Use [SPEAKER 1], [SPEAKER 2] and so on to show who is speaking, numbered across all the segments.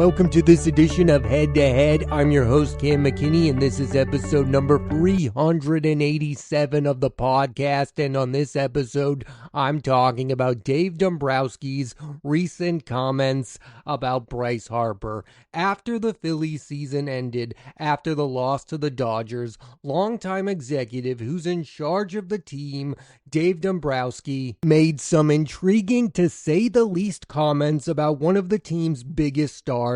[SPEAKER 1] Welcome to this edition of Head to Head. I'm your host, Cam McKinney, and this is episode number 387 of the podcast. And on this episode, I'm talking about Dave Dombrowski's recent comments about Bryce Harper. After the Phillies season ended, after the loss to the Dodgers, longtime executive who's in charge of the team, Dave Dombrowski, made some intriguing, to say the least, comments about one of the team's biggest stars,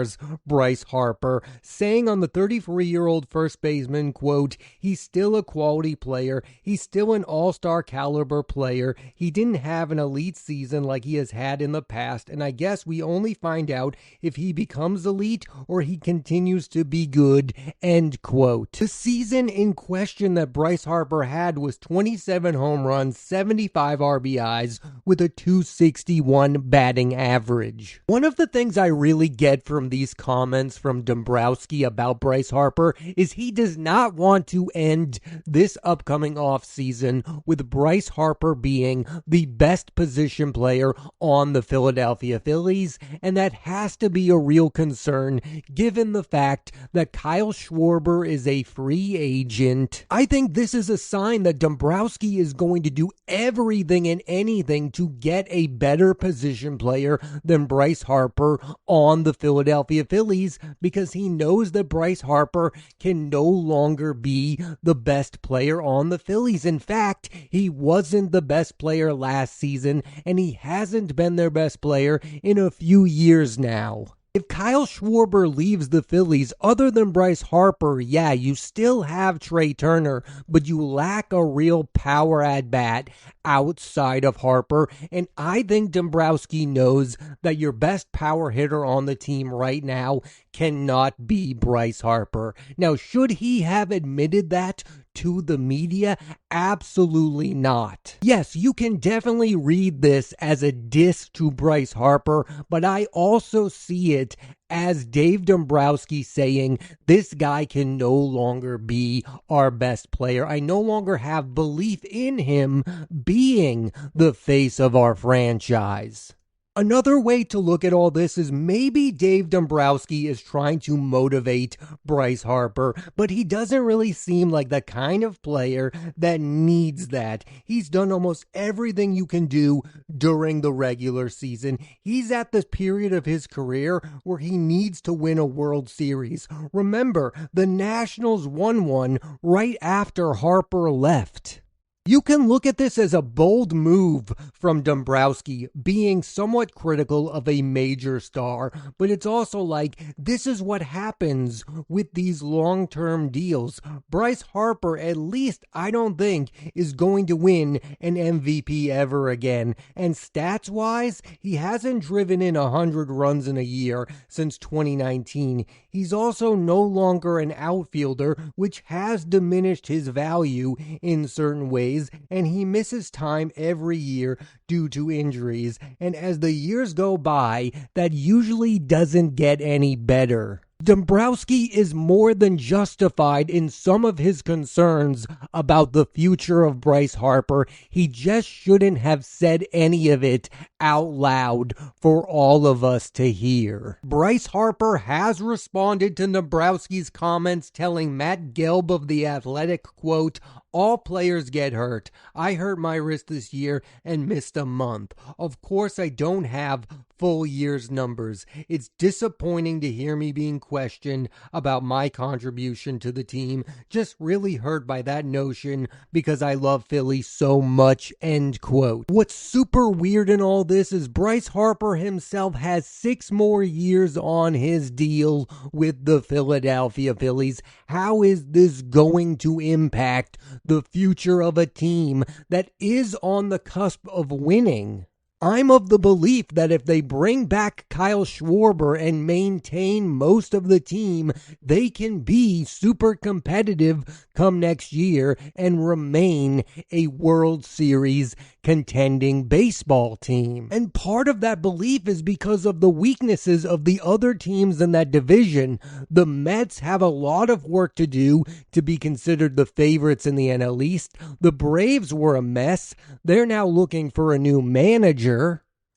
[SPEAKER 1] Bryce Harper, saying on the 33-year-old first baseman, quote, "He's still a quality player. He's still an all-star caliber player. He didn't have an elite season like he has had in the past, and I guess we only find out if he becomes elite or he continues to be good," end quote. The season in question that Bryce Harper had was 27 home runs, 75 RBIs, with a .261 batting average. One of the things I really get from these comments from Dombrowski about Bryce Harper is he does not want to end this upcoming offseason with Bryce Harper being the best position player on the Philadelphia Phillies, and that has to be a real concern given the fact that Kyle Schwarber is a free agent. I think this is a sign that Dombrowski is going to do everything and anything to get a better position player than Bryce Harper on the Philadelphia Phillies, because he knows that Bryce Harper can no longer be the best player on the Phillies. In fact, he wasn't the best player last season, and he hasn't been their best player in a few years now. If Kyle Schwarber leaves the Phillies, other than Bryce Harper, yeah, you still have Trey Turner, but you lack a real power at bat outside of Harper, and I think Dombrowski knows that your best power hitter on the team right now cannot be Bryce Harper. Now, should he have admitted that to the media? Absolutely not. Yes, you can definitely read this as a diss to Bryce Harper, but I also see it as Dave Dombrowski saying, this guy can no longer be our best player. I no longer have belief in him being the face of our franchise. Another way to look at all this is maybe Dave Dombrowski is trying to motivate Bryce Harper, but he doesn't really seem like the kind of player that needs that. He's done almost everything you can do during the regular season. He's at this period of his career where he needs to win a World Series. Remember, the Nationals won one right after Harper left. You can look at this as a bold move from Dombrowski, being somewhat critical of a major star, but it's also like, this is what happens with these long-term deals. Bryce Harper, at least, I don't think, is going to win an MVP ever again, and stats-wise, he hasn't driven in 100 runs in a year since 2019. He's also no longer an outfielder, which has diminished his value in certain ways, and he misses time every year due to injuries, and as the years go by, that usually doesn't get any better. Dombrowski is more than justified in some of his concerns about the future of Bryce Harper. He just shouldn't have said any of it out loud for all of us to hear. Bryce Harper has responded to Dombrowski's comments, telling Matt Gelb of The Athletic, quote, "All players get hurt. I hurt my wrist this year and missed a month. Of course, I don't have full year's numbers. It's disappointing to hear me being questioned about my contribution to the team. Just really hurt by that notion because I love Philly so much," end quote. What's super weird in all this is Bryce Harper himself has 6 more years on his deal with the Philadelphia Phillies. How is this going to impact the future of a team that is on the cusp of winning? I'm of the belief that if they bring back Kyle Schwarber and maintain most of the team, they can be super competitive come next year and remain a World Series contending baseball team. And part of that belief is because of the weaknesses of the other teams in that division. The Mets have a lot of work to do to be considered the favorites in the NL East. The Braves were a mess. They're now looking for a new manager.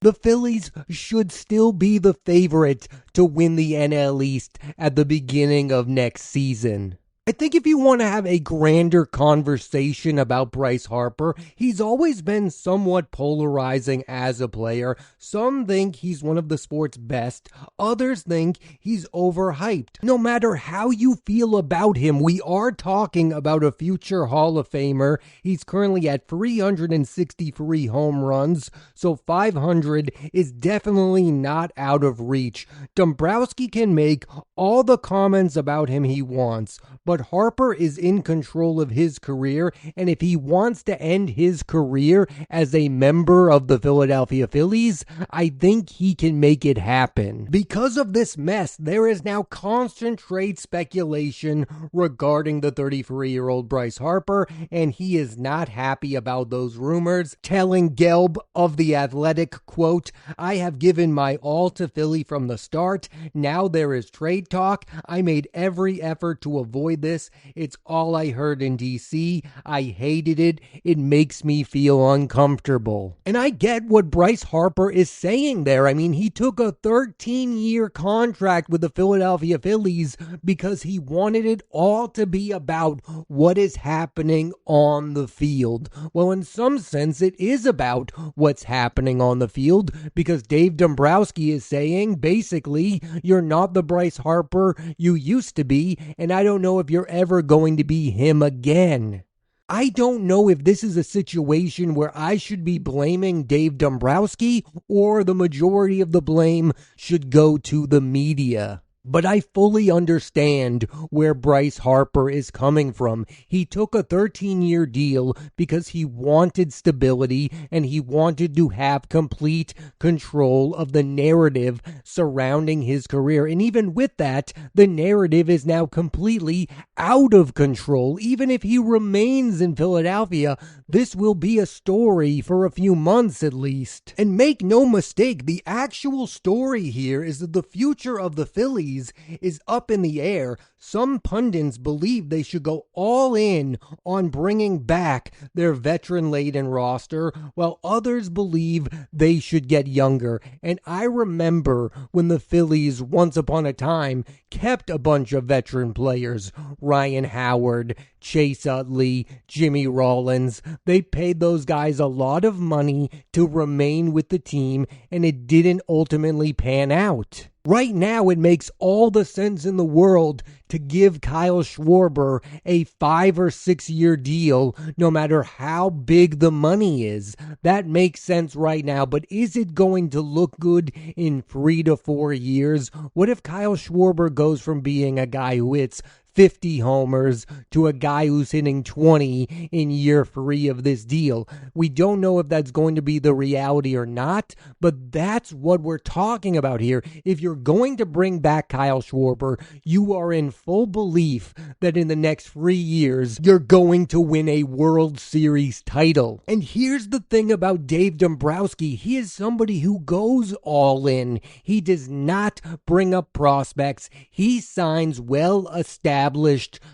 [SPEAKER 1] The Phillies should still be the favorite to win the NL East at the beginning of next season. I think if you want to have a grander conversation about Bryce Harper, he's always been somewhat polarizing as a player. Some think he's one of the sport's best. Others think he's overhyped. No matter how you feel about him, we are talking about a future Hall of Famer. He's currently at 363 home runs, so 500 is definitely not out of reach. Dombrowski can make all the comments about him he wants, but Harper is in control of his career, and if he wants to end his career as a member of the Philadelphia Phillies, I think he can make it happen. Because of this mess, there is now constant trade speculation regarding the 33-year-old Bryce Harper, and he is not happy about those rumors, telling Gelb of The Athletic, quote, "I have given my all to Philly from the start. Now there is trade talk. I made every effort to avoid this. It's all I heard in DC. I hated it. It makes me feel uncomfortable." And I get what Bryce Harper is saying there. I mean, he took a 13-year contract with the Philadelphia Phillies because he wanted it all to be about what is happening on the field. Well, in some sense, it is about what's happening on the field, because Dave Dombrowski is saying, basically, you're not the Bryce Harper you used to be, and I don't know if you're ever going to be him again. I don't know if this is a situation where I should be blaming Dave Dombrowski or the majority of the blame should go to the media. But I fully understand where Bryce Harper is coming from. He took a 13-year deal because he wanted stability and he wanted to have complete control of the narrative surrounding his career. And even with that, the narrative is now completely out of control. Even if he remains in Philadelphia, this will be a story for a few months at least. And make no mistake, the actual story here is that the future of the Phillies is up in the air. Some pundits believe they should go all in on bringing back their veteran-laden roster, while others believe they should get younger. And I remember when the Phillies, once upon a time, kept a bunch of veteran players. Ryan Howard, Chase Utley, Jimmy Rollins. They paid those guys a lot of money to remain with the team, and it didn't ultimately pan out. Right now, it makes all the sense in the world to give Kyle Schwarber a 5 or 6 year deal, no matter how big the money is. That makes sense right now, but is it going to look good in 3 to 4 years? What if Kyle Schwarber goes from being a guy who hits 50 homers to a guy who's hitting 20 in year 3 of this deal? We don't know if that's going to be the reality or not, but that's what we're talking about here. If you're going to bring back Kyle Schwarber, you are in full belief that in the next 3 years, you're going to win a World Series title. And here's the thing about Dave Dombrowski. He is somebody who goes all in. He does not bring up prospects. He signs well-established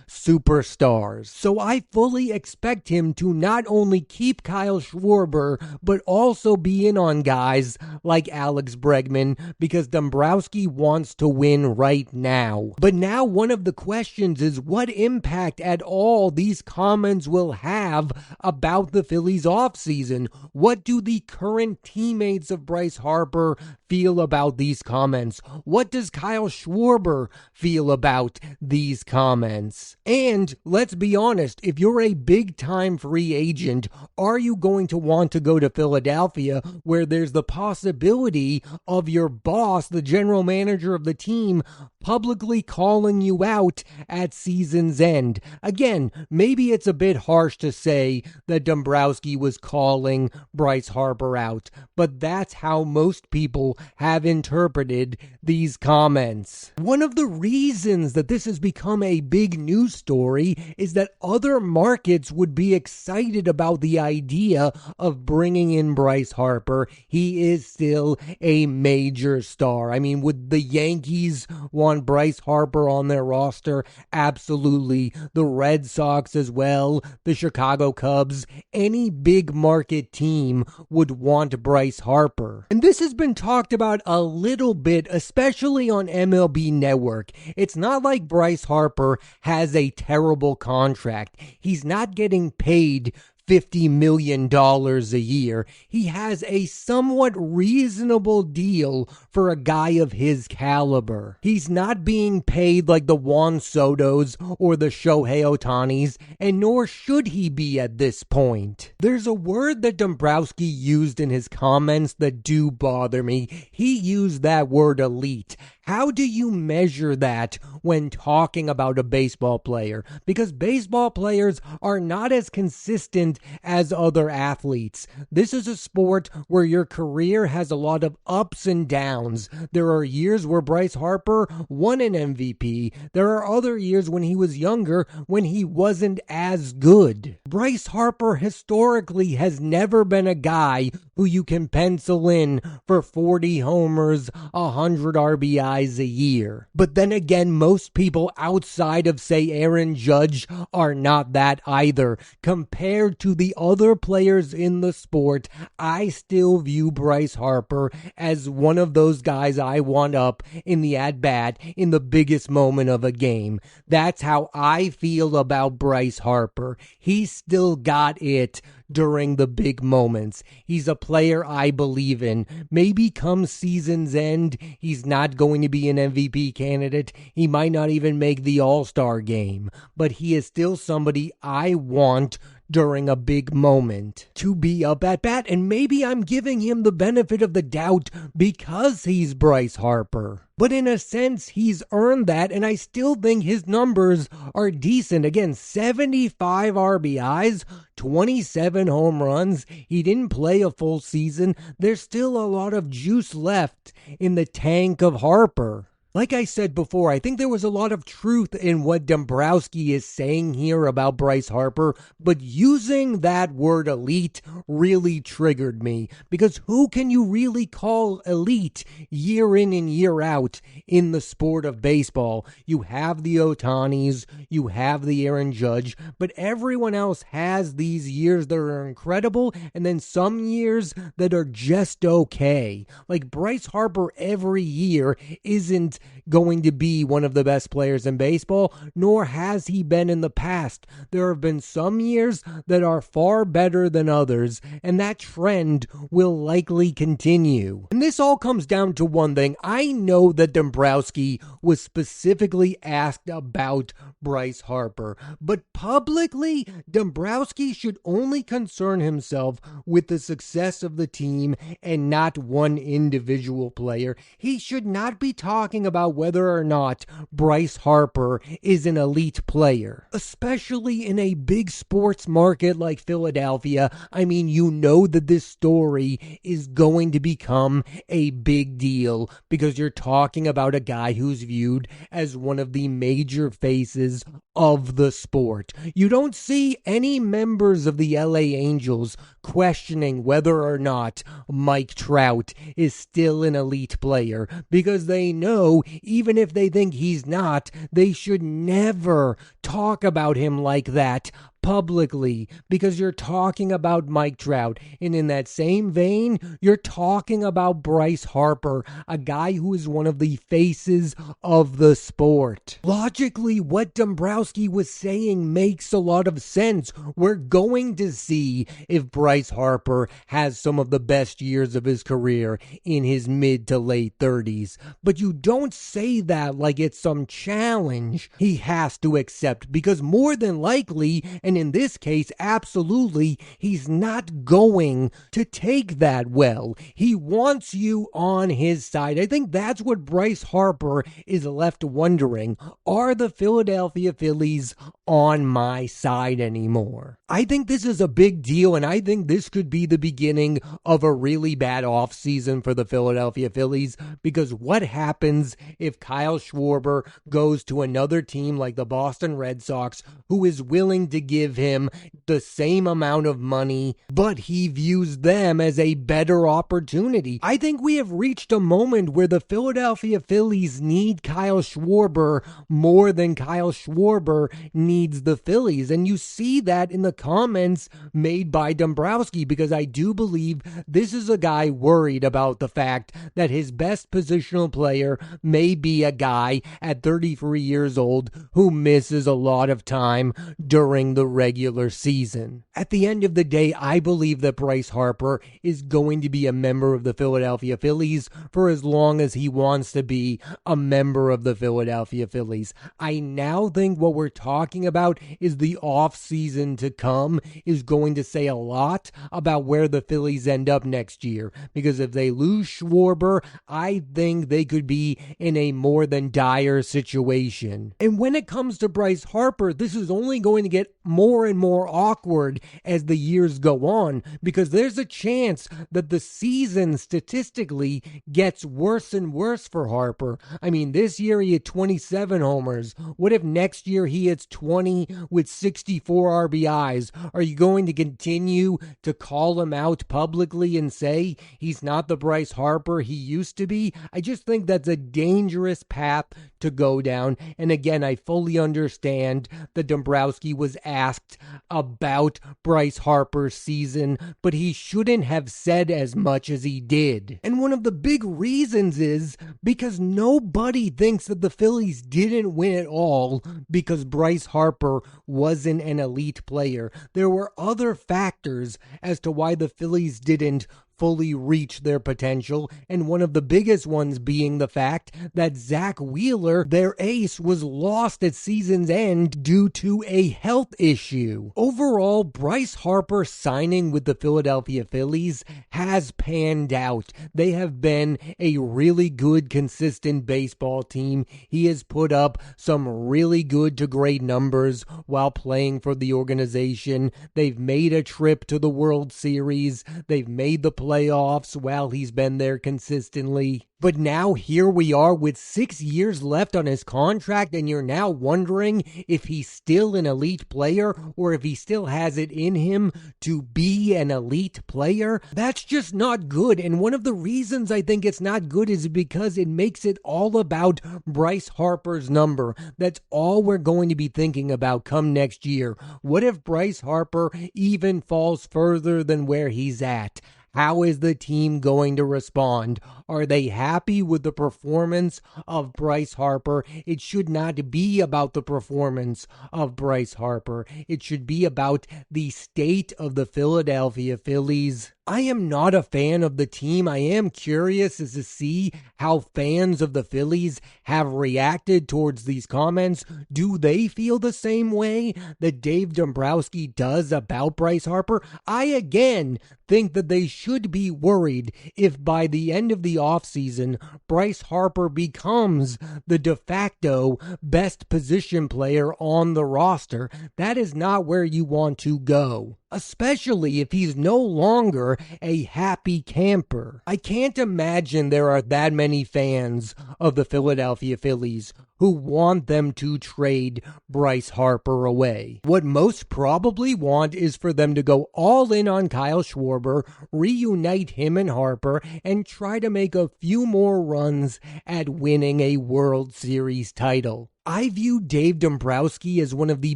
[SPEAKER 1] superstars. So I fully expect him to not only keep Kyle Schwarber, but also be in on guys like Alex Bregman, because Dombrowski wants to win right now. But now one of the questions is what impact at all these comments will have about the Phillies offseason. What do the current teammates of Bryce Harper feel about these comments? What does Kyle Schwarber feel about these comments? And let's be honest, if you're a big-time free agent, are you going to want to go to Philadelphia, where there's the possibility of your boss, the general manager of the team, publicly calling you out at season's end? Again, maybe it's a bit harsh to say that Dombrowski was calling Bryce Harper out, but that's how most people have interpreted these comments. One of the reasons that this has become a big news story is that other markets would be excited about the idea of bringing in Bryce Harper. He is still a major star. I mean, would the Yankees want Bryce Harper on their roster? Absolutely. The Red Sox as well. The Chicago Chicago Cubs, any big market team would want Bryce Harper. And this has been talked about a little bit, especially on MLB Network. It's not like Bryce Harper has a terrible contract. He's not getting paid $50 million a year. He has a somewhat reasonable deal for a guy of his caliber. He's not being paid like the Juan Sotos or the Shohei Ohtanis, and nor should he be at this point. There's a word that Dombrowski used in his comments that do bother me. He used that word elite. How do you measure that when talking about a baseball player? Because baseball players are not as consistent as other athletes. This is a sport where your career has a lot of ups and downs. There are years where Bryce Harper won an MVP. There are other years when he was younger when he wasn't as good. Bryce Harper historically has never been a guy who you can pencil in for 40 homers, 100 RBIs a year. But then again, most people outside of, say, Aaron Judge are not that either. Compared to the other players in the sport, I still view Bryce Harper as one of those guys I want up in the at-bat in the biggest moment of a game. That's how I feel about Bryce Harper. He's still got it during the big moments. He's a player I believe in. Maybe come season's end, he's not going to be an MVP candidate. He might not even make the All-Star game. But he is still somebody I want during a big moment to be up at bat, and maybe I'm giving him the benefit of the doubt because he's Bryce Harper. But in a sense, he's earned that, and I still think his numbers are decent. Again, 75 RBIs, 27 home runs. He didn't play a full season. There's still a lot of juice left in the tank of Harper. Like I said before, I think there was a lot of truth in what Dombrowski is saying here about Bryce Harper, but using that word elite really triggered me, because who can you really call elite year in and year out in the sport of baseball? You have the Ohtanis, you have the Aaron Judge, but everyone else has these years that are incredible and then some years that are just okay. Like Bryce Harper every year isn't going to be one of the best players in baseball, nor has he been in the past. There have been some years that are far better than others, and that trend will likely continue. And this all comes down to one thing. I know that Dombrowski was specifically asked about Bryce Harper, but publicly, Dombrowski should only concern himself with the success of the team and not one individual player. He should not be talking about whether or not Bryce Harper is an elite player, especially in a big sports market like Philadelphia. I mean, you know that this story is going to become a big deal because you're talking about a guy who's viewed as one of the major faces of the sport. You don't see any members of the LA Angels questioning whether or not Mike Trout is still an elite player, because they know even if they think he's not, they should never talk about him like that publicly, because you're talking about Mike Trout. And in that same vein, you're talking about Bryce Harper, a guy who is one of the faces of the sport. Logically, what Dombrowski was saying makes a lot of sense. We're going to see if Bryce Harper has some of the best years of his career in his mid to late 30s. But you don't say that like it's some challenge he has to accept, because more than likely, and in this case, absolutely, he's not going to take that well. He wants you on his side. I think that's what Bryce Harper is left wondering. Are the Philadelphia Phillies on my side anymore? I think this is a big deal, and I think this could be the beginning of a really bad offseason for the Philadelphia Phillies, because what happens if Kyle Schwarber goes to another team like the Boston Red Sox, who is willing to give give him the same amount of money, but he views them as a better opportunity. I think we have reached a moment where the Philadelphia Phillies need Kyle Schwarber more than Kyle Schwarber needs the Phillies. And you see that in the comments made by Dombrowski, because I do believe this is a guy worried about the fact that his best positional player may be a guy at 33 years old who misses a lot of time during the regular season. At the end of the day, I believe that Bryce Harper is going to be a member of the Philadelphia Phillies for as long as he wants to be a member of the Philadelphia Phillies. I now think what we're talking about is the offseason to come is going to say a lot about where the Phillies end up next year, because if they lose Schwarber, I think they could be in a more than dire situation. And when it comes to Bryce Harper, this is only going to get more and more awkward as the years go on, because there's a chance that the season statistically gets worse and worse for Harper. I mean, this year he had 27 homers. What if next year he hits 20 with 64 RBIs? Are you going to continue to call him out publicly and say he's not the Bryce Harper he used to be? I just think that's a dangerous path to go down. And again, I fully understand that Dombrowski was asked about Bryce Harper's season, but he shouldn't have said as much as he did. And one of the big reasons is because nobody thinks that the Phillies didn't win at all because Bryce Harper wasn't an elite player. There were other factors as to why the Phillies didn't fully reach their potential, and one of the biggest ones being the fact that Zach Wheeler, their ace, was lost at season's end due to a health issue. Overall, Bryce Harper signing with the Philadelphia Phillies has panned out. They have been a really good, consistent baseball team. He has put up some really good to great numbers while playing for the organization. They've made a trip to the World Series. They've made the playoffs while he's been there consistently. But now here we are with 6 years left on his contract, and you're now wondering if he's still an elite player or if he still has it in him to be an elite player. That's just not good. And one of the reasons I think it's not good is because it makes it all about Bryce Harper's number. That's all we're going to be thinking about come next year. What if Bryce Harper even falls further than where he's at? How is the team going to respond? Are they happy with the performance of Bryce Harper? It should not be about the performance of Bryce Harper. It should be about the state of the Philadelphia Phillies. I am not a fan of the team. I am curious as to see how fans of the Phillies have reacted towards these comments. Do they feel the same way that Dave Dombrowski does about Bryce Harper? I, again, think that they should be worried if by the end of the offseason, Bryce Harper becomes the de facto best position player on the roster. That is not where you want to go, especially if he's no longer a happy camper. I can't imagine there are that many fans of the Philadelphia Phillies who want them to trade Bryce Harper away. What most probably want is for them to go all in on Kyle Schwarber, reunite him and Harper, and try to make a few more runs at winning a World Series title. I view Dave Dombrowski as one of the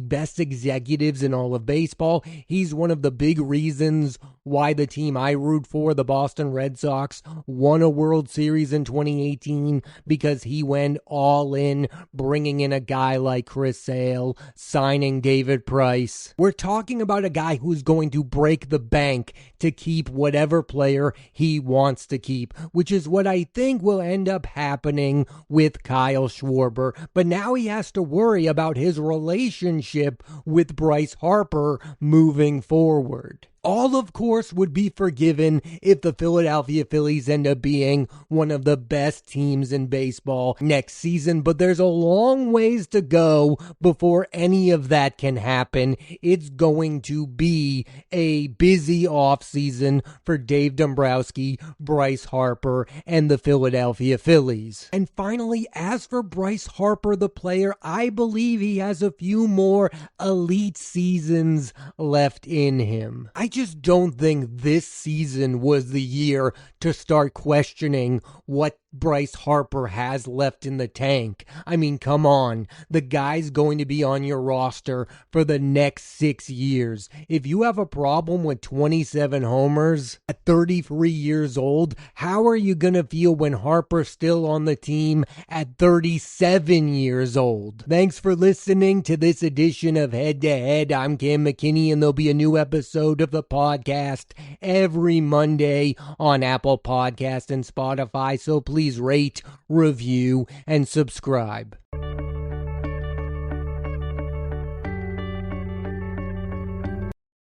[SPEAKER 1] best executives in all of baseball. He's one of the big reasons why the team I root for, the Boston Red Sox, won a World Series in 2018, because he went all in, bringing in a guy like Chris Sale, signing David Price. We're talking about a guy who's going to break the bank to keep whatever player he wants to keep, which is what I think will end up happening with Kyle Schwarber. But now he has to worry about his relationship with Bryce Harper moving forward. All, of course, would be forgiven if the Philadelphia Phillies end up being one of the best teams in baseball next season, but there's a long ways to go before any of that can happen. It's going to be a busy offseason for Dave Dombrowski, Bryce Harper, and the Philadelphia Phillies. And finally, as for Bryce Harper, the player, I believe he has a few more elite seasons left in him. I just don't think this season was the year to start questioning what Bryce Harper has left in the tank. I mean, come on. The guy's going to be on your roster for the next 6 years. If you have a problem with 27 homers at 33 years old, how are you going to feel when Harper's still on the team at 37 years old? Thanks for listening to this edition of Head to Head. I'm Cam McKinney, and there'll be a new episode of the podcast every Monday on Apple Podcasts and Spotify, so please rate, review, and subscribe.